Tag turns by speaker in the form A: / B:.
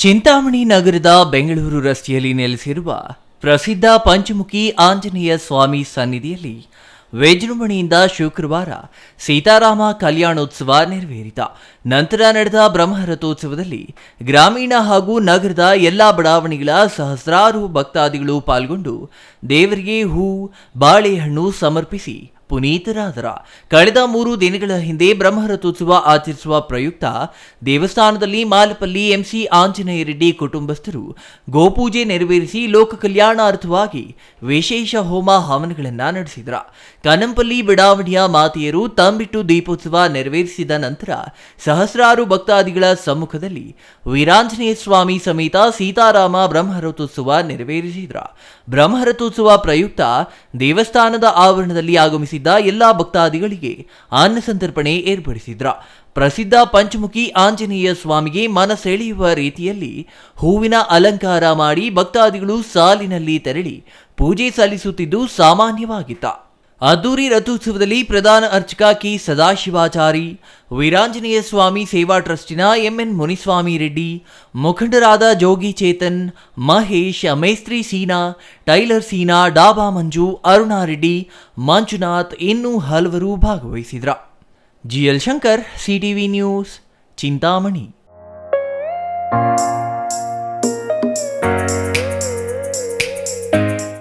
A: ಚಿಂತಾಮಣಿ ನಗರದ ಬೆಂಗಳೂರು ರಸ್ತೆಯಲ್ಲಿ ನೆಲೆಸಿರುವ ಪ್ರಸಿದ್ಧ ಪಂಚಮುಖಿ ಆಂಜನೇಯ ಸ್ವಾಮಿ ಸನ್ನಿಧಿಯಲ್ಲಿ ವಿಜೃಂಭಣೆಯಿಂದ ಶುಕ್ರವಾರ ಸೀತಾರಾಮ ಕಲ್ಯಾಣೋತ್ಸವ ನೆರವೇರಿತ. ನಂತರ ನಡೆದ ಬ್ರಹ್ಮರಥೋತ್ಸವದಲ್ಲಿ ಗ್ರಾಮೀಣ ಹಾಗೂ ನಗರದ ಎಲ್ಲಾ ಬಡಾವಣೆಗಳ ಸಹಸ್ರಾರು ಭಕ್ತಾದಿಗಳು ಪಾಲ್ಗೊಂಡು ದೇವರಿಗೆ ಹೂ ಬಾಳೆಹಣ್ಣು ಸಮರ್ಪಿಸಿ ಪುನೀತರಾದರ. ಕಳೆದ 3 ದಿನಗಳ ಹಿಂದೆ ಬ್ರಹ್ಮರಥೋತ್ಸವ ಆಚರಿಸುವ ಪ್ರಯುಕ್ತ ದೇವಸ್ಥಾನದಲ್ಲಿ ಮಾಲಪಲ್ಲಿ ಎಂಸಿ ಆಂಜನೇಯ ರೆಡ್ಡಿ ಕುಟುಂಬಸ್ಥರು ಗೋಪೂಜೆ ನೆರವೇರಿಸಿ ಲೋಕ ಕಲ್ಯಾಣಾರ್ಥವಾಗಿ ವಿಶೇಷ ಹೋಮ ಹವನಗಳನ್ನು ನಡೆಸಿದ್ರ. ಕನಂಪಲ್ಲಿ ಬಡಾವಣೆಯ ಮಾತೆಯರು ತಂಬಿಟ್ಟು ದೀಪೋತ್ಸವ ನೆರವೇರಿಸಿದ ನಂತರ ಸಹಸ್ರಾರು ಭಕ್ತಾದಿಗಳ ಸಮ್ಮುಖದಲ್ಲಿ ವೀರಾಂಜನೇಯ ಸ್ವಾಮಿ ಸಮೇತ ಸೀತಾರಾಮ ಬ್ರಹ್ಮರಥೋತ್ಸವ ನೆರವೇರಿಸಿದ್ರ. ಬ್ರಹ್ಮರಥೋತ್ಸವ ಪ್ರಯುಕ್ತ ದೇವಸ್ಥಾನದ ಆವರಣದಲ್ಲಿ ಆಗಮಿಸಿದ್ದ ಎಲ್ಲಾ ಭಕ್ತಾದಿಗಳಿಗೆ ಅನ್ನ ಸಂತರ್ಪಣೆ ಏರ್ಪಡಿಸಿದ್ರ. ಪ್ರಸಿದ್ಧ ಪಂಚಮುಖಿ ಆಂಜನೇಯ ಸ್ವಾಮಿಗೆ ಮನಸೆಳೆಯುವ ರೀತಿಯಲ್ಲಿ ಹೂವಿನ ಅಲಂಕಾರ ಮಾಡಿ ಭಕ್ತಾದಿಗಳು ಸಾಲಿನಲ್ಲಿ ತೆರಳಿ ಪೂಜೆ ಸಲ್ಲಿಸುತ್ತಿದ್ದು ಸಾಮಾನ್ಯವಾಗಿತ್ತ. ಅದ್ದೂರಿ ರಥೋತ್ಸವದಲ್ಲಿ ಪ್ರಧಾನ ಅರ್ಚಕ ಕೆ ಸದಾಶಿವಾಚಾರಿ, ವೀರಾಂಜನೇಯ ಸ್ವಾಮಿ ಸೇವಾ ಟ್ರಸ್ಟಿನ ಎಂಎನ್ ಮುನಿಸ್ವಾಮಿ ರೆಡ್ಡಿ, ಮುಖಂಡರಾದ ಜೋಗಿ ಚೇತನ್, ಮಹೇಶ್, ಮೇಸ್ತ್ರಿ ಸೀನಾ, ಟೈಲರ್ ಸೀನಾ, ಡಾಬಾ ಮಂಜು, ಅರುಣಾ ರೆಡ್ಡಿ, ಮಂಜುನಾಥ್ ಇನ್ನೂ ಹಲವರು ಭಾಗವಹಿಸಿದ್ರ. GL Shankar, CTV news, Chintamani.